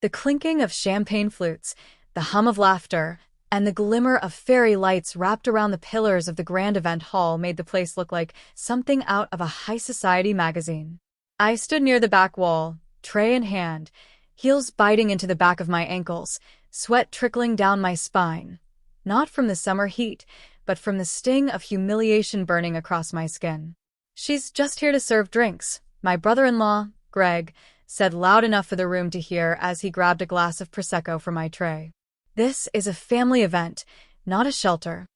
The clinking of champagne flutes, the hum of laughter, and the glimmer of fairy lights wrapped around the pillars of the grand event hall made the place look like something out of a high society magazine. I stood near the back wall, tray in hand, heels biting into the back of my ankles, sweat trickling down my spine. Not from the summer heat, but from the sting of humiliation burning across my skin. "She's just here to serve drinks," my brother-in-law, Greg, said loud enough for the room to hear as he grabbed a glass of Prosecco from my tray. "This is a family event, not a shelter."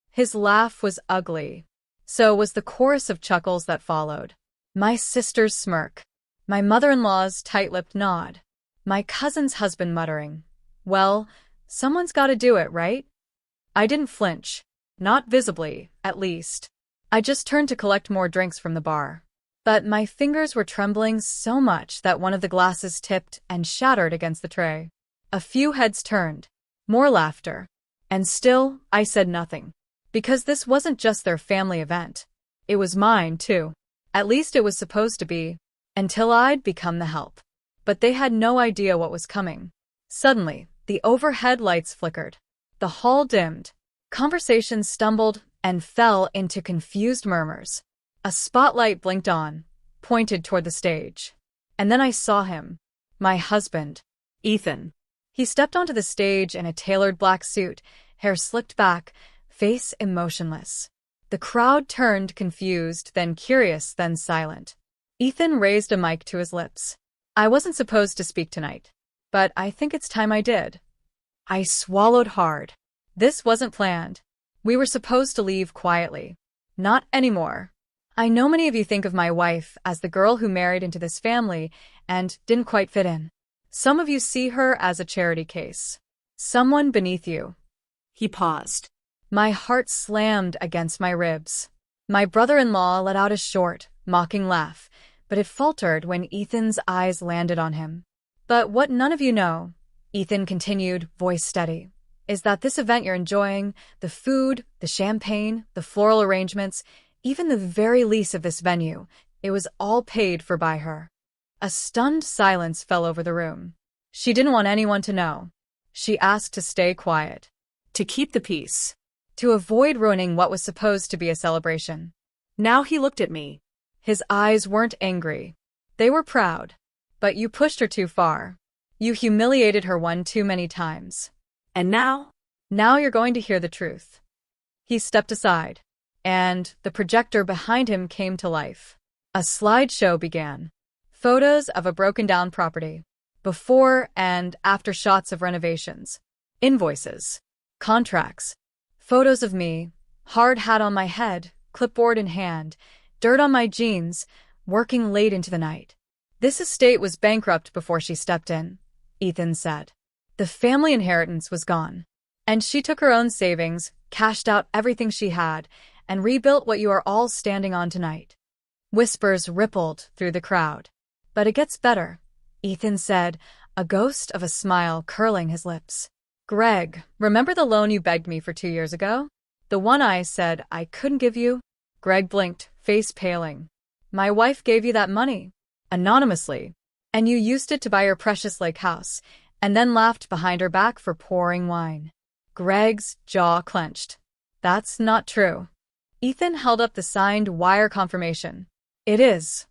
His laugh was ugly. So was the chorus of chuckles that followed. My sister's smirk. My mother-in-law's tight-lipped nod. My cousin's husband muttering, "Well, someone's gotta do it, right?" I didn't flinch. Not visibly, at least. I just turned to collect more drinks from the bar. But my fingers were trembling so much that one of the glasses tipped and shattered against the tray. A few heads turned. More laughter. And still, I said nothing. Because this wasn't just their family event. It was mine, too. At least it was supposed to be. Until I'd become the help. But they had no idea what was coming. Suddenly, the overhead lights flickered. The hall dimmed. Conversations stumbled and fell into confused murmurs. A spotlight blinked on, pointed toward the stage. And then I saw him. My husband. Ethan. He stepped onto the stage in a tailored black suit, hair slicked back, face emotionless. The crowd turned confused, then curious, then silent. Ethan raised a mic to his lips. "I wasn't supposed to speak tonight, but I think it's time I did." I swallowed hard. This wasn't planned. We were supposed to leave quietly. Not anymore. I know many of you think of my wife as the girl who married into this family and didn't quite fit in. Some of you see her as a charity case. Someone beneath you. He paused. My heart slammed against my ribs. My brother-in-law let out a short, mocking laugh, but it faltered when Ethan's eyes landed on him. "But what none of you know," Ethan continued, voice steady, "is that this event you're enjoying, the food, the champagne, the floral arrangements, even the very least of this venue, it was all paid for by her." A stunned silence fell over the room. She didn't want anyone to know. She asked to stay quiet. To keep the peace. To avoid ruining what was supposed to be a celebration. Now he looked at me. His eyes weren't angry. They were proud. "But you pushed her too far. You humiliated her one too many times. And now? Now you're going to hear the truth." He stepped aside, and the projector behind him came to life. A slideshow began. Photos of a broken-down property. Before and after shots of renovations. Invoices. Contracts. Photos of me, hard hat on my head, clipboard in hand, dirt on my jeans, working late into the night. "This estate was bankrupt before she stepped in," Ethan said. "The family inheritance was gone. And she took her own savings, cashed out everything she had, and rebuilt what you are all standing on tonight." Whispers rippled through the crowd. "But it gets better," Ethan said, a ghost of a smile curling his lips. "Greg, remember the loan you begged me for 2 years ago? The one I said I couldn't give you?" Greg blinked, face paling. "My wife gave you that money. Anonymously. And you used it to buy your precious lake house, and then laughed behind her back for pouring wine." Greg's jaw clenched. "That's not true." Ethan held up the signed wire confirmation. "It is."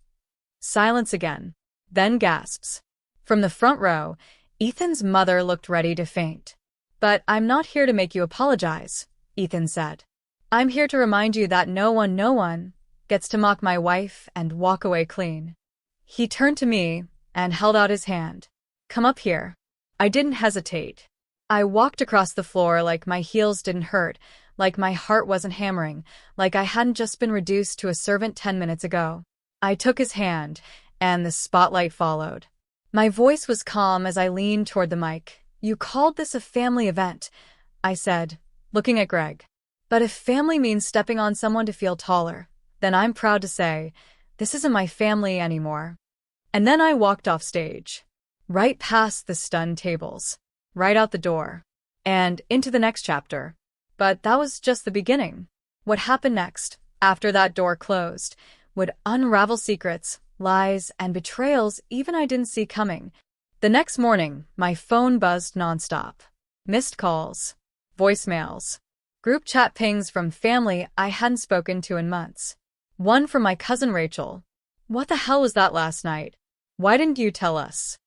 Silence again. Then gasps. From the front row, Ethan's mother looked ready to faint. "But I'm not here to make you apologize," Ethan said. "I'm here to remind you that no one gets to mock my wife and walk away clean." He turned to me and held out his hand. "Come up here." I didn't hesitate. I walked across the floor like my heels didn't hurt, like my heart wasn't hammering, like I hadn't just been reduced to a servant 10 minutes ago. I took his hand, and the spotlight followed. My voice was calm as I leaned toward the mic. "You called this a family event," I said, looking at Greg. "But if family means stepping on someone to feel taller, then I'm proud to say, this isn't my family anymore." And then I walked off stage. Right past the stunned tables. Right out the door. And into the next chapter. But that was just the beginning. What happened next, after that door closed, would unravel secrets, lies, and betrayals even I didn't see coming. The next morning, my phone buzzed nonstop. Missed calls, voicemails, group chat pings from family I hadn't spoken to in months. One from my cousin Rachel. "What the hell was that last night? Why didn't you tell us?"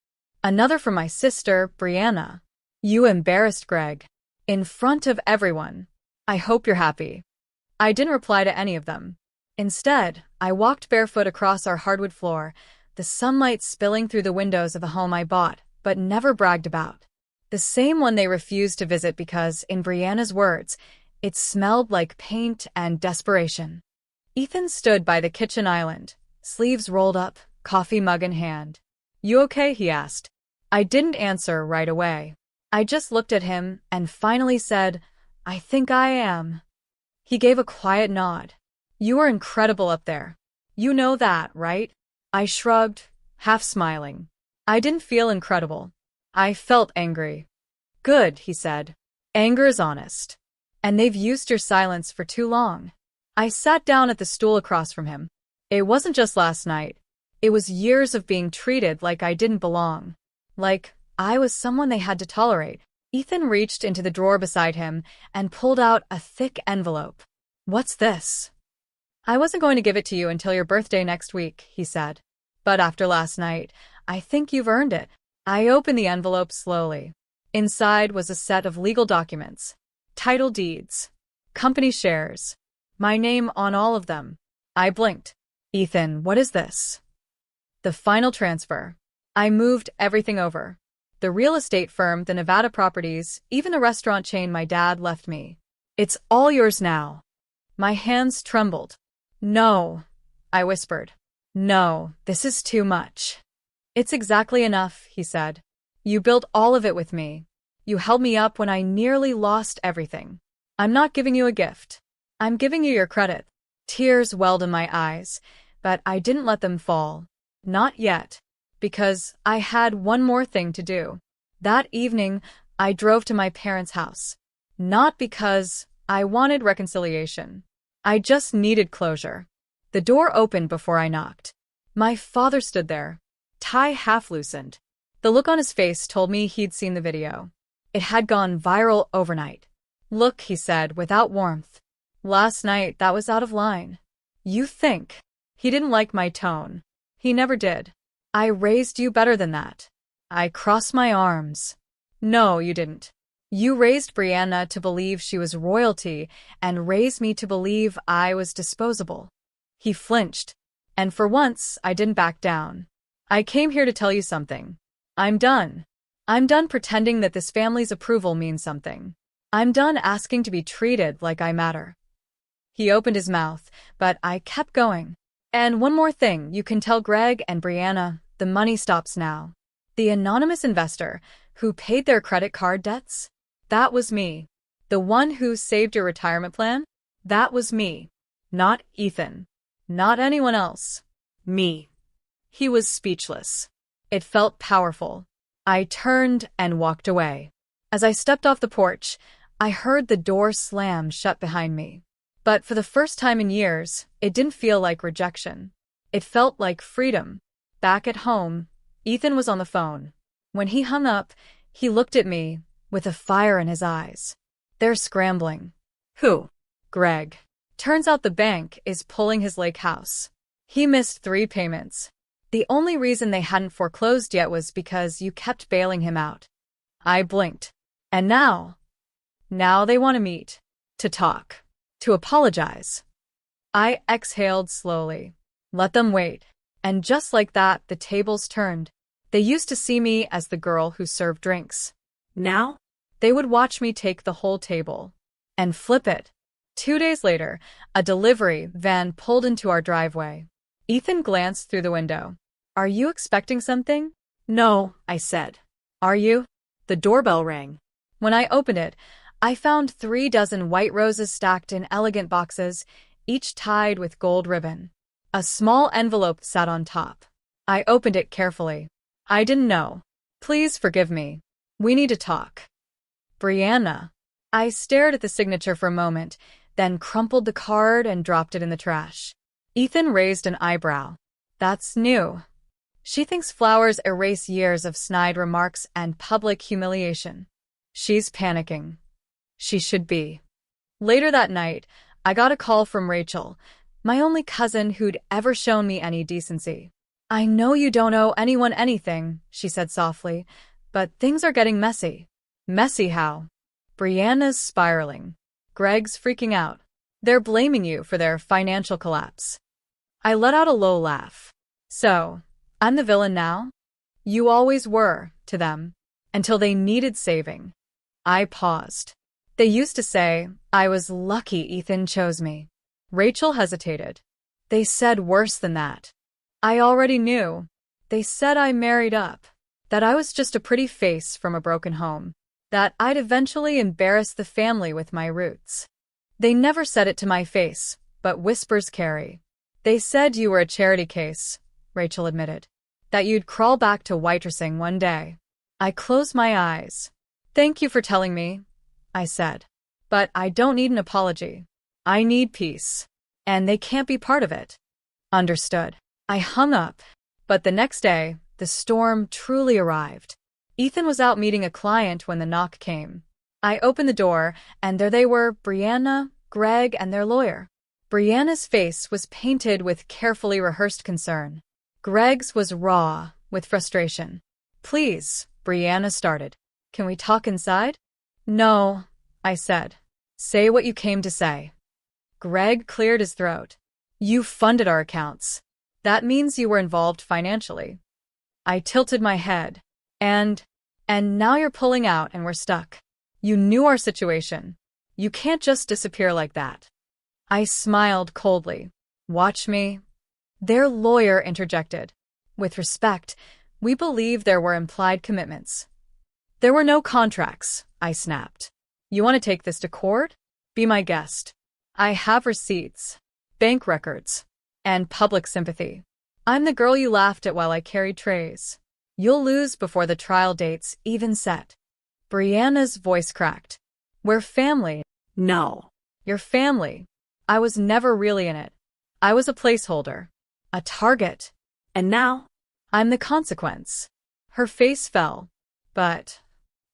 Another from my sister, Brianna. "You embarrassed Greg. In front of everyone. I hope you're happy." I didn't reply to any of them. Instead, I walked barefoot across our hardwood floor, the sunlight spilling through the windows of a home I bought, but never bragged about. The same one they refused to visit because, in Brianna's words, it smelled like paint and desperation. Ethan stood by the kitchen island, sleeves rolled up, coffee mug in hand. "You okay?" he asked. I didn't answer right away. I just looked at him and finally said, "I think I am." He gave a quiet nod. "You were incredible up there. You know that, right?" I shrugged, half smiling. I didn't feel incredible. I felt angry. "Good," he said. "Anger is honest. And they've used your silence for too long." I sat down at the stool across from him. It wasn't just last night. It was years of being treated like I didn't belong. Like I was someone they had to tolerate. Ethan reached into the drawer beside him and pulled out a thick envelope. "What's this?" "I wasn't going to give it to you until your birthday next week," he said. "But after last night, I think you've earned it." I opened the envelope slowly. Inside was a set of legal documents. Title deeds. Company shares. My name on all of them. I blinked. "Ethan, what is this?" "The final transfer." I moved everything over. The real estate firm, the Nevada properties, even the restaurant chain my dad left me. "It's all yours now." My hands trembled. "No," I whispered. "No, this is too much." "It's exactly enough," he said. "You built all of it with me. You held me up when I nearly lost everything. I'm not giving you a gift. I'm giving you your credit." Tears welled in my eyes, but I didn't let them fall. Not yet, because I had one more thing to do. That evening, I drove to my parents' house. Not because I wanted reconciliation. I just needed closure. The door opened before I knocked. My father stood there, tie half loosened. The look on his face told me he'd seen the video. It had gone viral overnight. "Look," he said without warmth. "Last night that was out of line." "You think?" He didn't like my tone. He never did. "I raised you better than that." I crossed my arms. "No, you didn't. You raised Brianna to believe she was royalty and raised me to believe I was disposable." He flinched. And for once, I didn't back down. "I came here to tell you something. I'm done. I'm done pretending that this family's approval means something. I'm done asking to be treated like I matter." He opened his mouth, but I kept going. "And one more thing, you can tell Greg and Brianna, the money stops now. The anonymous investor who paid their credit card debts? That was me. The one who saved your retirement plan? That was me. Not Ethan. Not anyone else. Me." He was speechless. It felt powerful. I turned and walked away. As I stepped off the porch, I heard the door slam shut behind me. But for the first time in years, it didn't feel like rejection. It felt like freedom. Back at home, Ethan was on the phone. When he hung up, he looked at me with a fire in his eyes. "They're scrambling." "Who?" "Greg. Turns out the bank is pulling his lake house. He missed 3 payments. The only reason they hadn't foreclosed yet was because you kept bailing him out." I blinked. "And now they want to meet. To talk. To apologize." I exhaled slowly. Let them wait. And just like that, the tables turned. They used to see me as the girl who served drinks. Now, they would watch me take the whole table. And flip it. 2 days later, a delivery van pulled into our driveway. Ethan glanced through the window. "Are you expecting something?" "No," I said. "Are you?" The doorbell rang. When I opened it, I found 3 dozen white roses stacked in elegant boxes, each tied with gold ribbon. A small envelope sat on top. I opened it carefully. "I didn't know. Please forgive me. We need to talk." "Brianna." I stared at the signature for a moment, then crumpled the card and dropped it in the trash. Ethan raised an eyebrow. "That's new." She thinks flowers erase years of snide remarks and public humiliation. She's panicking. She should be. Later that night, I got a call from Rachel, my only cousin who'd ever shown me any decency. "I know you don't owe anyone anything," she said softly, "but things are getting messy." "Messy how?" "Brianna's spiraling. Greg's freaking out. They're blaming you for their financial collapse." I let out a low laugh. "So, I'm the villain now?" "You always were, to them. Until they needed saving." I paused. "They used to say I was lucky Ethan chose me." Rachel hesitated. "They said worse than that." I already knew. They said I married up. That I was just a pretty face from a broken home. That I'd eventually embarrass the family with my roots. They never said it to my face, but whispers carry. "They said you were a charity case," Rachel admitted. "That you'd crawl back to waitressing one day." I closed my eyes. "Thank you for telling me," I said. "But I don't need an apology. I need peace. And they can't be part of it." "Understood." I hung up. But the next day, the storm truly arrived. Ethan was out meeting a client when the knock came. I opened the door, and there they were, Brianna, Greg, and their lawyer. Brianna's face was painted with carefully rehearsed concern. Greg's was raw, with frustration. "Please," Brianna started. "Can we talk inside?" "No," I said. "Say what you came to say." Greg cleared his throat. "You funded our accounts. That means you were involved financially." I tilted my head. And now you're pulling out and we're stuck. You knew our situation. You can't just disappear like that." I smiled coldly. "Watch me." Their lawyer interjected. "With respect, we believe there were implied commitments." "There were no contracts," I snapped. "You want to take this to court? Be my guest. I have receipts, bank records, and public sympathy. I'm the girl you laughed at while I carried trays. You'll lose before the trial date's even set." Brianna's voice cracked. "We're family." "No." "You're family. I was never really in it. I was a placeholder. A target. "And now?" I'm the consequence." Her face fell. "But..."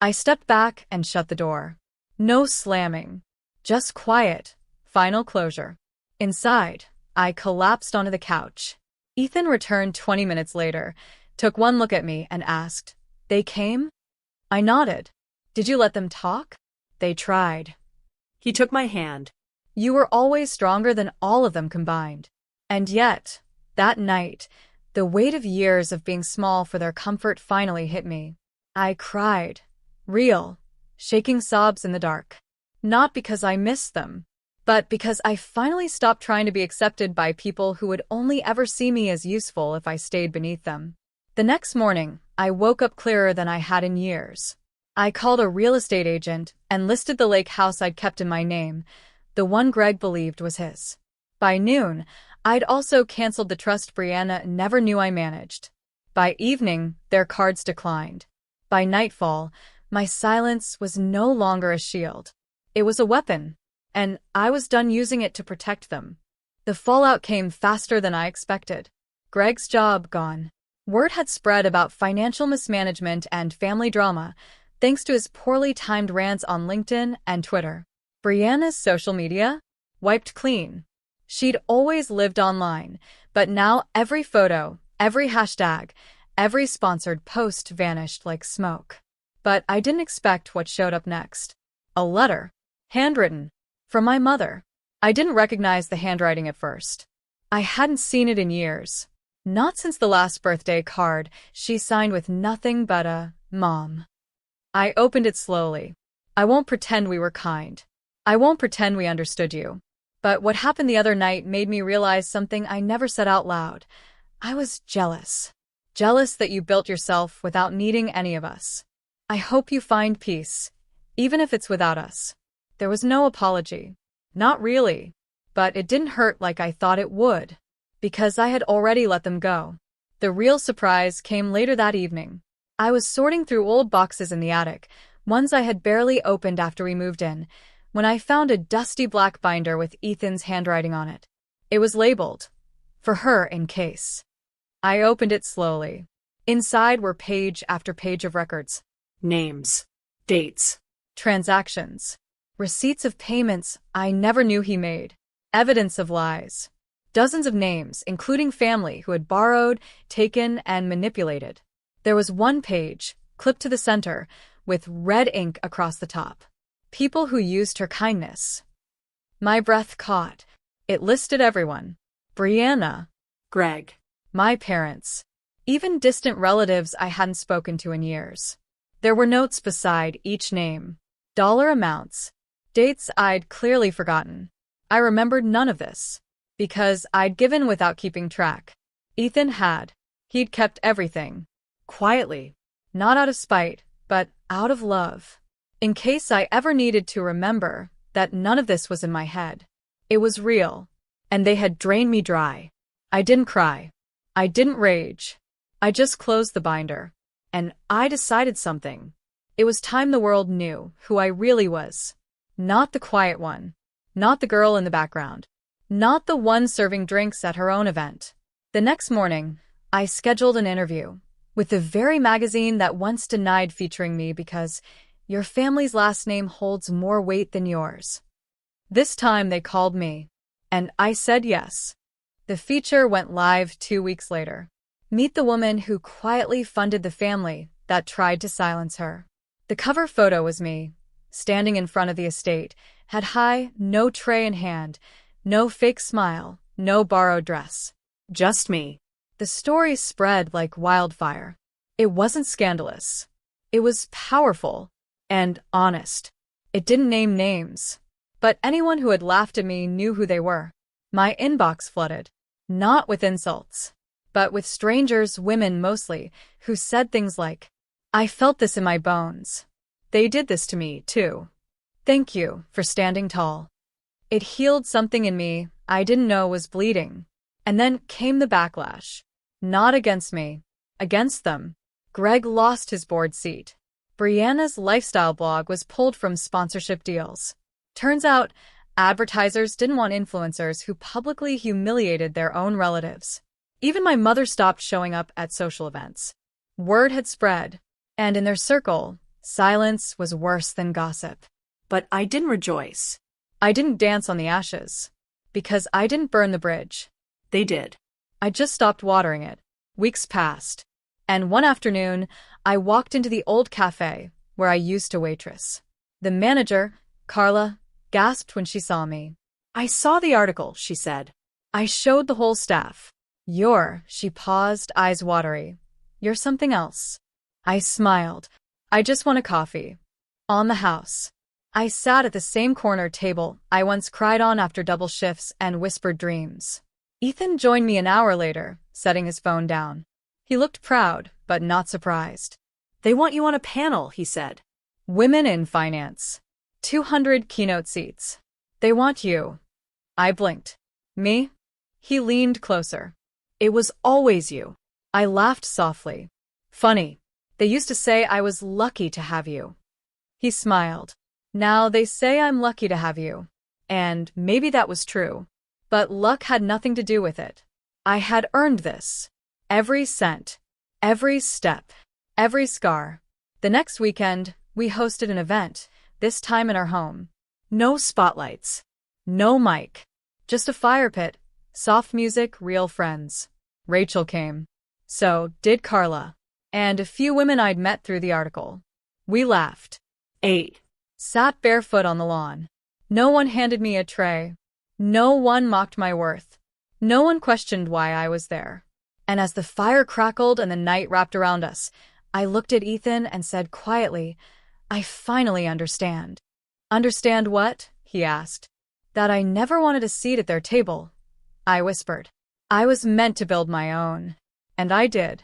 I stepped back and shut the door. No slamming. Just quiet. Final closure. Inside, I collapsed onto the couch. Ethan returned 20 minutes later, took one look at me, and asked, "They came?" I nodded. "Did you let them talk?" "They tried." He took my hand. "You were always stronger than all of them combined." And yet, that night, the weight of years of being small for their comfort finally hit me. I cried. Real, shaking sobs in the dark. Not because I missed them, but because I finally stopped trying to be accepted by people who would only ever see me as useful if I stayed beneath them. The next morning, I woke up clearer than I had in years. I called a real estate agent and listed the lake house I'd kept in my name, the one Greg believed was his. By noon, I'd also canceled the trust Brianna never knew I managed. By evening, their cards declined. By nightfall, my silence was no longer a shield. It was a weapon, and I was done using it to protect them. The fallout came faster than I expected. Greg's job gone. Word had spread about financial mismanagement and family drama, thanks to his poorly timed rants on LinkedIn and Twitter. Brianna's social media? Wiped clean. She'd always lived online, but now every photo, every hashtag, every sponsored post vanished like smoke. But I didn't expect what showed up next. A letter. Handwritten. From my mother. I didn't recognize the handwriting at first. I hadn't seen it in years. Not since the last birthday card she signed with nothing but a "Mom." I opened it slowly. "I won't pretend we were kind. I won't pretend we understood you. But what happened the other night made me realize something I never said out loud. I was jealous. Jealous that you built yourself without needing any of us. I hope you find peace, even if it's without us." There was no apology. Not really. But it didn't hurt like I thought it would. Because I had already let them go. The real surprise came later that evening. I was sorting through old boxes in the attic, ones I had barely opened after we moved in, when I found a dusty black binder with Ethan's handwriting on it. It was labeled, "For her in case." I opened it slowly. Inside were page after page of records. Names. Dates. Transactions. Receipts of payments I never knew he made. Evidence of lies. Dozens of names, including family who had borrowed, taken, and manipulated. There was one page, clipped to the center, with red ink across the top. People who used her kindness. My breath caught. It listed everyone. Brianna. Greg. My parents. Even distant relatives I hadn't spoken to in years. There were notes beside each name. Dollar amounts. Dates I'd clearly forgotten. I remembered none of this. Because I'd given without keeping track. Ethan had. He'd kept everything. Quietly. Not out of spite, but out of love. In case I ever needed to remember that none of this was in my head. It was real. And they had drained me dry. I didn't cry. I didn't rage. I just closed the binder. And I decided something. It was time the world knew who I really was. Not the quiet one. Not the girl in the background. Not the one serving drinks at her own event. The next morning, I scheduled an interview with the very magazine that once denied featuring me because your family's last name holds more weight than yours. This time they called me, and I said yes. The feature went live 2 weeks later. Meet the woman who quietly funded the family that tried to silence her. The cover photo was me, standing in front of the estate, head high, no tray in hand, no fake smile, no borrowed dress. Just me. The story spread like wildfire. It wasn't scandalous. It was powerful and honest. It didn't name names. But anyone who had laughed at me knew who they were. My inbox flooded. Not with insults, but with strangers, women mostly, who said things like, I felt this in my bones. They did this to me, too. Thank you for standing tall. It healed something in me I didn't know was bleeding. And then came the backlash. Not against me. Against them. Greg lost his board seat. Brianna's lifestyle blog was pulled from sponsorship deals. Turns out, advertisers didn't want influencers who publicly humiliated their own relatives. Even my mother stopped showing up at social events. Word had spread, and in their circle, silence was worse than gossip. But I didn't rejoice. I didn't dance on the ashes. Because I didn't burn the bridge. They did. I just stopped watering it. Weeks passed. And one afternoon, I walked into the old cafe where I used to waitress. The manager, Carla, gasped when she saw me. I saw the article, she said. I showed the whole staff. She paused, eyes watery. You're something else. I smiled. I just want a coffee. On the house. I sat at the same corner table I once cried on after double shifts and whispered dreams. Ethan joined me an hour later, setting his phone down. He looked proud, but not surprised. They want you on a panel, he said. Women in finance. 200 keynote seats. They want you. I blinked. Me? He leaned closer. It was always you. I laughed softly. Funny. They used to say I was lucky to have you. He smiled. Now they say I'm lucky to have you. And maybe that was true. But luck had nothing to do with it. I had earned this. Every cent. Every step. Every scar. The next weekend, we hosted an event, this time in our home. No spotlights. No mic. Just a fire pit. Soft music, real friends. Rachel came. So did Carla. And a few women I'd met through the article. We laughed. Ate. Sat barefoot on the lawn. No one handed me a tray. No one mocked my worth. No one questioned why I was there. And as the fire crackled and the night wrapped around us, I looked at Ethan and said quietly, I finally understand. Understand what? He asked. That I never wanted a seat at their table. I whispered. I was meant to build my own. And I did.